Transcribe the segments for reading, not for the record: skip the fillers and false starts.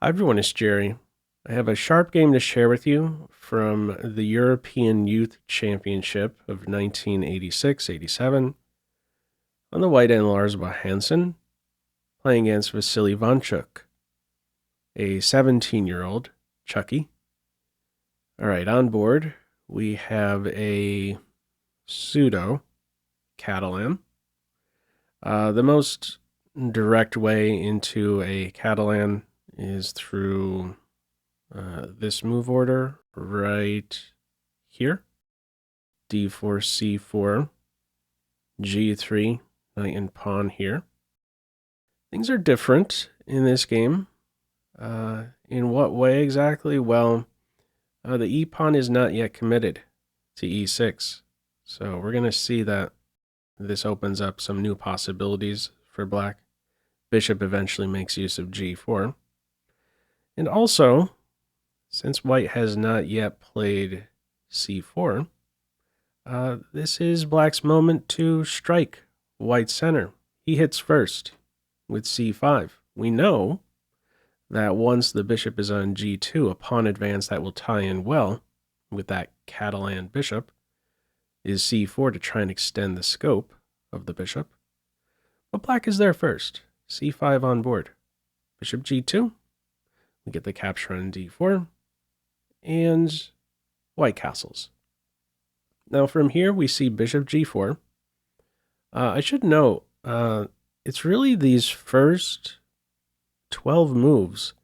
Hi everyone, it's Jerry. I have a sharp game to share with you from the European Youth Championship of 1986-87. On the white end, Lars Hansen, playing against Vasyl Ivanchuk, a 17-year-old Chucky. All right, on board, we have a Pseudo-Catalan. The most direct way into a Catalan is through this move order right here. D4, C4, G3, knight and pawn here. Things are different in this game. In what way exactly? Well, the e-pawn is not yet committed to e6. So we're going to see that this opens up some new possibilities for black. Bishop eventually makes use of g4. And also, since white has not yet played c4, this is black's moment to strike white's center. He hits first with c5. We know that once the bishop is on g2, a pawn advance that will tie in well with that Catalan bishop is c4 to try and extend the scope of the bishop. But black is there first. c5 on board. Bishop g2. We get the capture on d4. And white castles. Now from here we see bishop g4. I should note, it's really these first 12 moves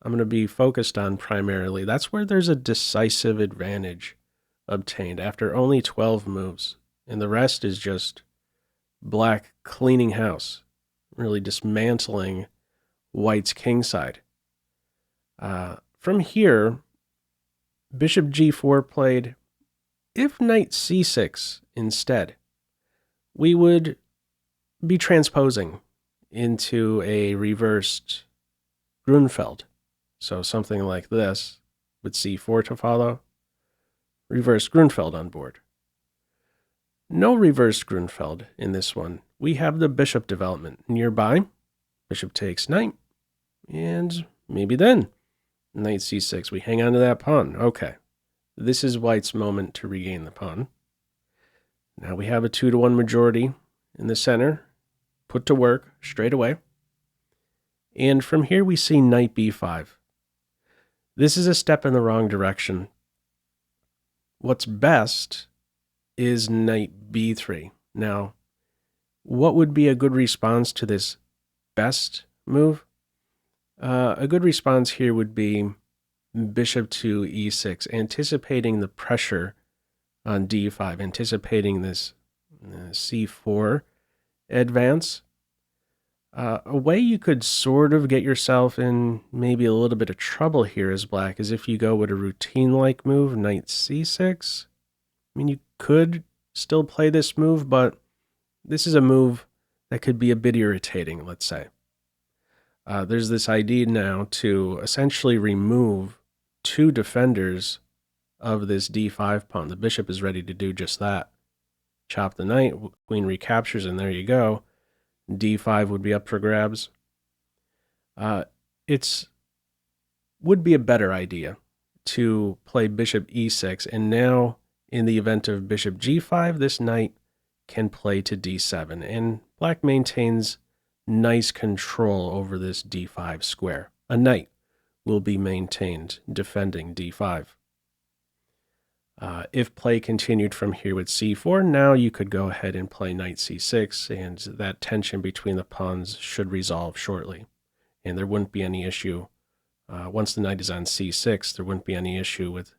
I'm going to be focused on primarily. That's where there's a decisive advantage obtained after only 12 moves. And the rest is just black cleaning house, really dismantling white's kingside. From here, bishop g4 played. If knight c6 instead, we would be transposing into a reversed Grunfeld. So something like this, with c4 to follow. Reversed Grunfeld on board. No reversed Grunfeld in this one. We have the bishop development nearby. Bishop takes knight. And maybe then, knight c6. We hang on to that pawn. Okay. This is white's moment to regain the pawn. Now we have a 2-to-1 majority in the center. Put to work straight away. And from here we see knight b5. This is a step in the wrong direction. What's best is knight b3. Now, what would be a good response to this best move? A good response here would be bishop to e6, anticipating the pressure on d5, anticipating this c4 advance. A way you could sort of get yourself in maybe a little bit of trouble here as black is if you go with a routine-like move, knight c6. I mean, you could still play this move, but this is a move that could be a bit irritating, let's say. There's this idea now to essentially remove 2 defenders of this d5 pawn. The bishop is ready to do just that. Chop the knight, queen recaptures, and there you go. d5 would be up for grabs. It's would be a better idea to play bishop e6, and now in the event of bishop g5, this knight can play to d7, and black maintains nice control over this d5 square. A knight will be maintained defending d5. If play continued from here with c4, now you could go ahead and play knight c6, and that tension between the pawns should resolve shortly. And there wouldn't be any issue. Once the knight is on c6, there wouldn't be any issue with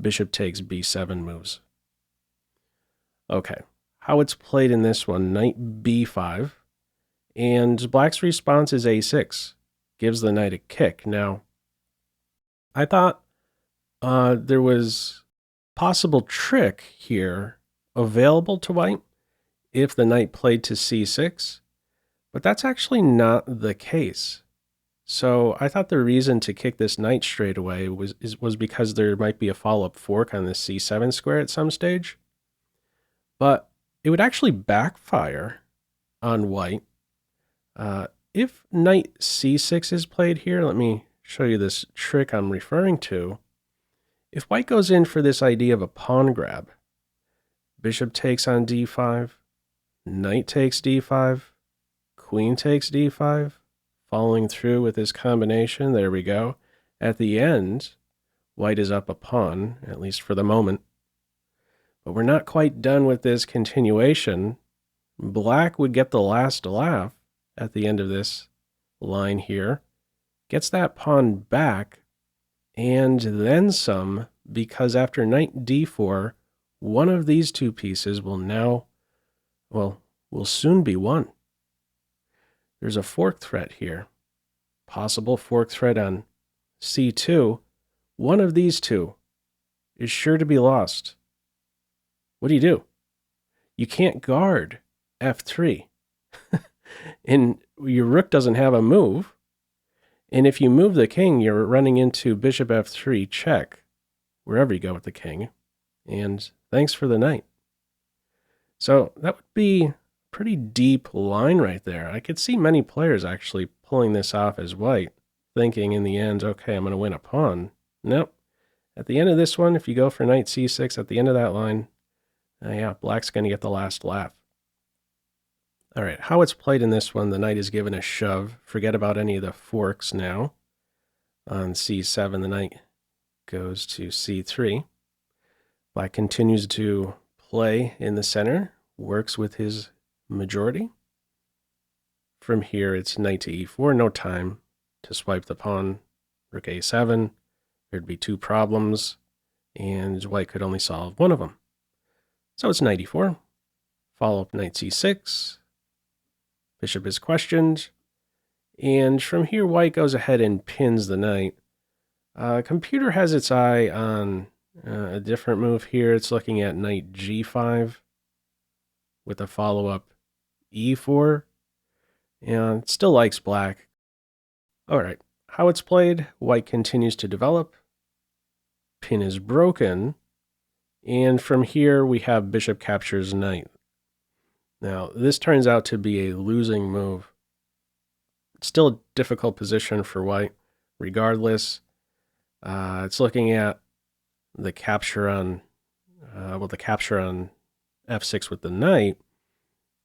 bishop takes b7 moves. Okay, how it's played in this one, knight b5, and black's response is a6, gives the knight a kick. Now, I thought there was possible trick here available to white if the knight played to c6, but that's actually not the case. So I thought the reason to kick this knight straight away was because there might be a follow-up fork on this c7 square at some stage, but it would actually backfire on white. If knight c6 is played here, let me show you this trick I'm referring to. If white goes in for this idea of a pawn grab, bishop takes on d5, knight takes d5, queen takes d5, following through with this combination, there we go. At the end, white is up a pawn, at least for the moment. But we're not quite done with this continuation. Black would get the last laugh at the end of this line here, gets that pawn back, and then some, because after knight d4, one of these two pieces will now, well, will soon be won. There's a fork threat here. Possible fork threat on c2. One of these two is sure to be lost. What do? You can't guard f3. And your rook doesn't have a move. And if you move the king, you're running into bishop f3 check, wherever you go with the king. And thanks for the knight. So that would be a pretty deep line right there. I could see many players actually pulling this off as white, thinking in the end, okay, I'm going to win a pawn. Nope. At the end of this one, if you go for knight c6, at the end of that line, yeah, black's going to get the last laugh. All right, how it's played in this one, the knight is given a shove. Forget about any of the forks now. On c7, the knight goes to c3. Black continues to play in the center, works with his majority. From here, it's knight to e4, no time to swipe the pawn. Rook a7, there'd be two problems, and white could only solve one of them. So it's knight e4, follow up knight c6, bishop is questioned, and from here white goes ahead and pins the knight. Computer has its eye on a different move here. It's looking at knight g5 with a follow-up e4, and it still likes black. All right, how it's played, white continues to develop, pin is broken, and from here we have bishop captures knight. Now, this turns out to be a losing move. It's still a difficult position for white. Regardless, it's looking at the capture on, the capture on f6 with the knight.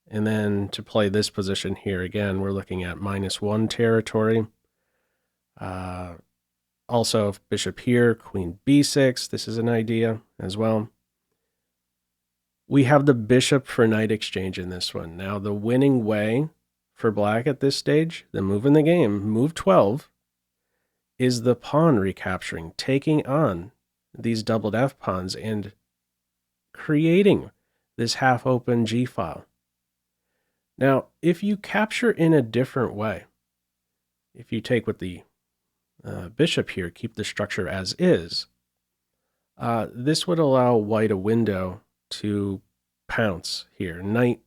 And then to play this position here, again, we're looking at -1 territory. Also, bishop here, queen b6, this is an idea as well. We have the bishop for knight exchange in this one. Now, the winning way for black at this stage, the move in the game, move 12, is the pawn recapturing, taking on these doubled f pawns and creating this half-open g file. Now, if you capture in a different way, if you take with the bishop here, keep the structure as is, this would allow white a window to pounce here. Knight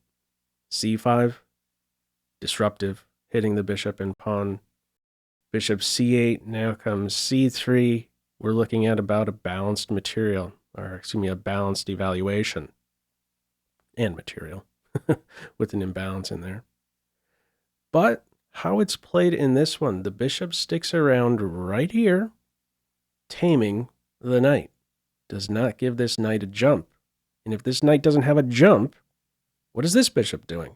c5, disruptive, hitting the bishop and pawn. Bishop c8, now comes c3. We're looking at about a balanced material, or excuse me, a balanced evaluation and material with an imbalance in there. But how it's played in this one, the bishop sticks around right here, taming the knight. Does not give this knight a jump. And if this knight doesn't have a jump, what is this bishop doing?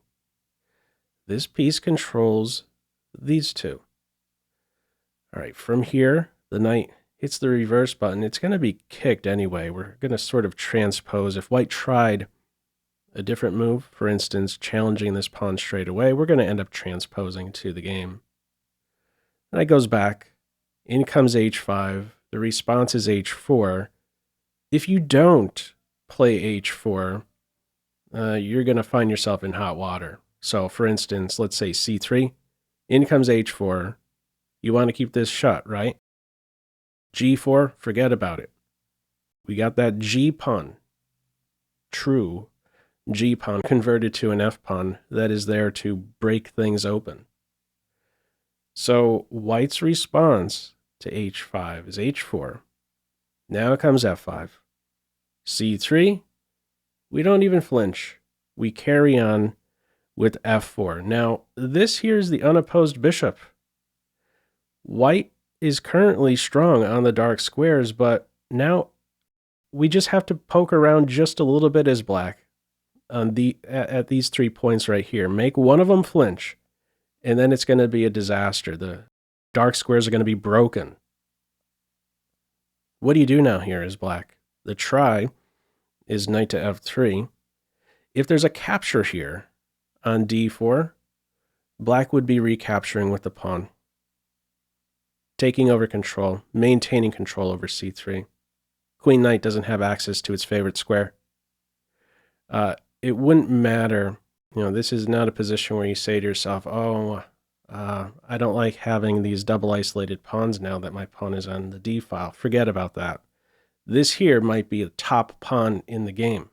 This piece controls these two. All right, from here, the knight hits the reverse button. It's going to be kicked anyway. We're going to sort of transpose. If white tried a different move, for instance, challenging this pawn straight away, we're going to end up transposing to the game. Knight goes back. In comes h5. The response is h4. If you don't play h4, you're going to find yourself in hot water. So, for instance, let's say c3. In comes h4. You want to keep this shut, right? g4, forget about it. We got that g pawn, true g pawn converted to an f pawn that is there to break things open. So white's response to h5 is h4. Now comes f5. c3, we don't even flinch. We carry on with f4. Now, this here is the unopposed bishop. White is currently strong on the dark squares, but now we just have to poke around just a little bit as black on at these 3 points right here. Make one of them flinch, and then it's going to be a disaster. The dark squares are going to be broken. What do you do now here as black? The try is knight to f3. If there's a capture here on d4, black would be recapturing with the pawn, taking over control, maintaining control over c3. Queen knight doesn't have access to its favorite square. It wouldn't matter. This is not a position where you say to yourself, oh, I don't like having these double isolated pawns now that my pawn is on the d file. Forget about that. This here might be the top pawn in the game.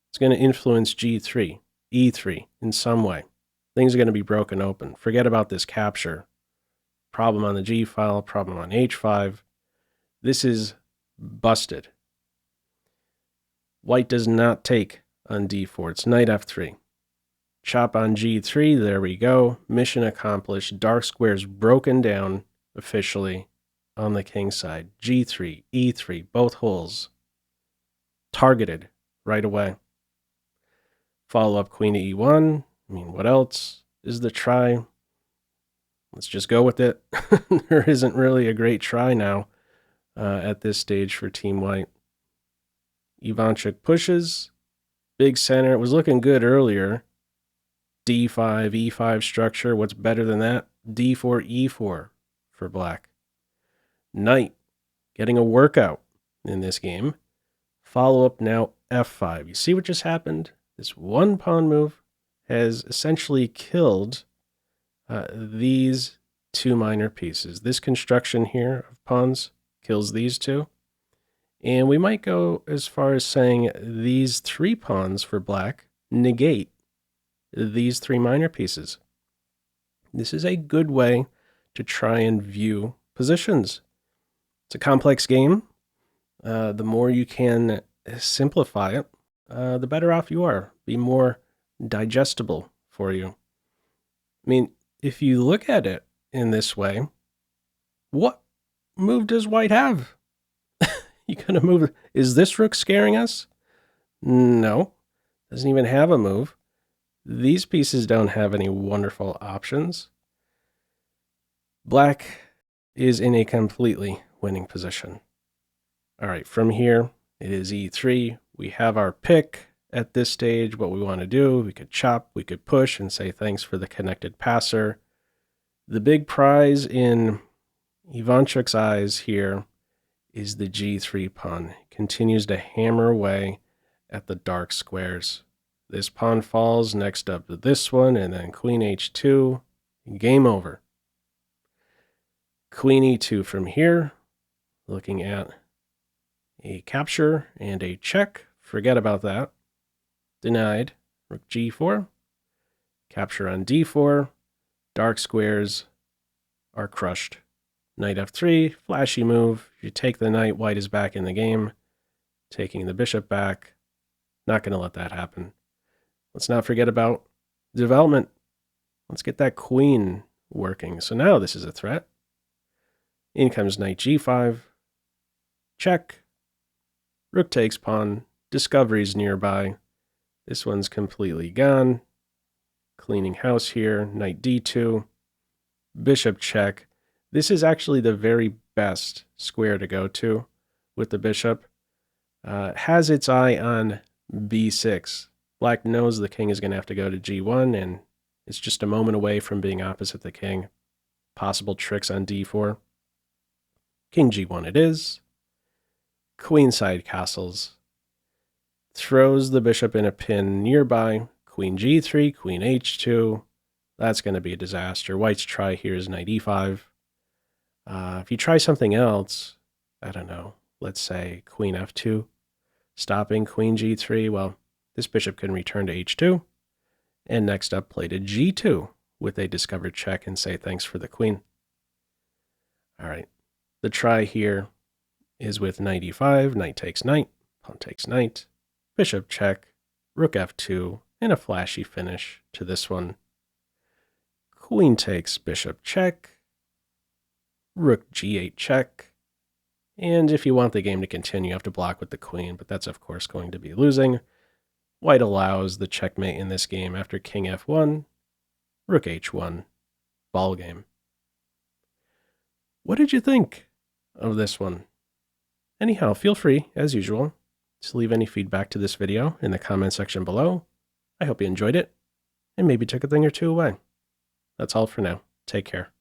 It's going to influence g3, e3 in some way. Things are going to be broken open. Forget about this capture. Problem on the g file, problem on h5. This is busted. White does not take on d4. It's knight f3. Chop on g3. There we go. Mission accomplished. Dark squares broken down officially on the king side. g3, e3, both holes targeted right away. Follow up queen to e1. What else is the try? Let's just go with it. There isn't really a great try now at this stage for Team White. Ivanchuk pushes. Big center. It was looking good earlier. d5, e5 structure. What's better than that? d4, e4 for black. Knight getting a workout in this game. Follow up now f5. You see what just happened? This one pawn move has essentially killed these two minor pieces. This construction here of pawns kills these two. And we might go as far as saying these 3 pawns for black negate these 3 minor pieces. This is a good way to try and view positions. It's a complex game. The more you can simplify it, the better off you are. Be more digestible for you. If you look at it in this way, what move does white have? You gonna move? Is this rook scaring us? No. Doesn't even have a move. These pieces don't have any wonderful options. Black is in a completely winning position. All right, from here, it is e3. We have our pick at this stage, what we want to do. We could chop, we could push, and say thanks for the connected passer. The big prize in Ivanchuk's eyes here is the g3 pawn. It continues to hammer away at the dark squares. This pawn falls next up to this one, and then queen h2. Game over. Queen e2 from here. Looking at a capture and a check. Forget about that. Denied. Rook g4. Capture on d4. Dark squares are crushed. Knight f3, flashy move. If you take the knight, white is back in the game. Taking the bishop back. Not going to let that happen. Let's not forget about development. Let's get that queen working. So now this is a threat. In comes knight g5. Check. Rook takes pawn. Discovery's nearby. This one's completely gone. Cleaning house here. Knight d2. Bishop check. This is actually the very best square to go to with the bishop. Has its eye on b6. Black knows the king is going to have to go to g1, and it's just a moment away from being opposite the king. Possible tricks on d4. King g1 it is. Queenside castles. Throws the bishop in a pin nearby. Queen g3, queen h2. That's going to be a disaster. White's try here is knight e5. If you try something else, I don't know, let's say queen f2, stopping queen g3, well, this bishop can return to h2. And next up, play to g2 with a discovered check and say thanks for the queen. All right, the try here is with knight e5, knight takes knight, pawn takes knight, bishop check, rook f2, and a flashy finish to this one. Queen takes bishop check, rook g8 check. And if you want the game to continue, you have to block with the queen, but that's of course going to be losing. White allows the checkmate in this game after king f1, rook h1, ball game. What did you think of this one? Anyhow, feel free, as usual, to leave any feedback to this video in the comment section below. I hope you enjoyed it, and maybe took a thing or two away. That's all for now. Take care.